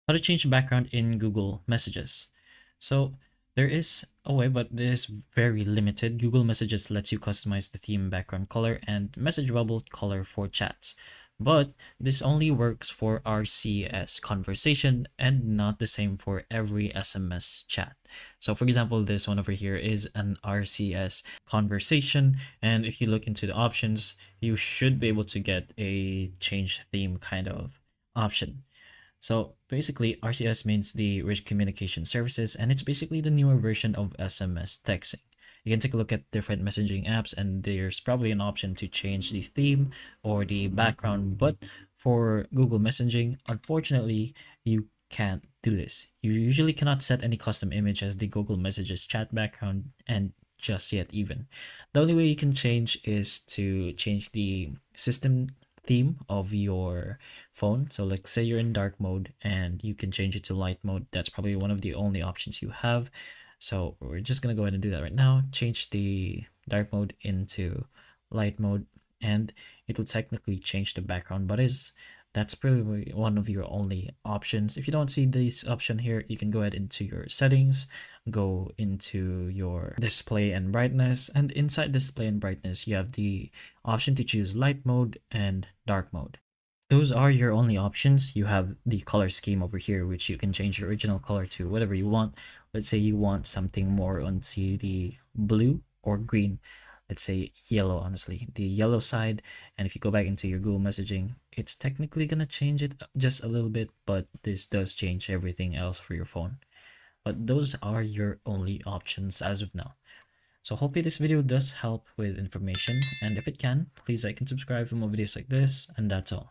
How to change background in Google Messages. So there is a way, but this is very limited. Google Messages lets you customize the theme, background color, and message bubble color for chats. But this only works for RCS conversation and not the same for every SMS chat. So for example, this one over here is an RCS conversation. And if you look into the options, you should be able to get a change theme kind of option. So basically, RCS means the Rich Communication Services, and it's basically the newer version of SMS texting. You can take a look at different messaging apps, and there's probably an option to change the theme or the background. But for Google Messaging, unfortunately, you can't do this. You usually cannot set any custom image as the Google Messages chat background, and just yet even. The only way you can change is to change the system theme of your phone. So like say you're in dark mode and you can change it to light mode. That's probably one of the only options you have. So we're just gonna go ahead and do that right now. Change the dark mode into light mode, and it will technically change the background, but that's probably one of your only options. If you don't see this option here, you can go ahead into your settings, go into your display and brightness, and inside display and brightness, you have the option to choose light mode and dark mode. Those are your only options. You have the color scheme over here, which you can change your original color to whatever you want. Let's say you want something more onto the blue or green. Let's say yellow, honestly, the yellow side. And if you go back into your Google messaging, it's technically gonna change it just a little bit, but this does change everything else for your phone. But those are your only options as of now. So hopefully this video does help with information, and if it can, please like and subscribe for more videos like this, and that's all.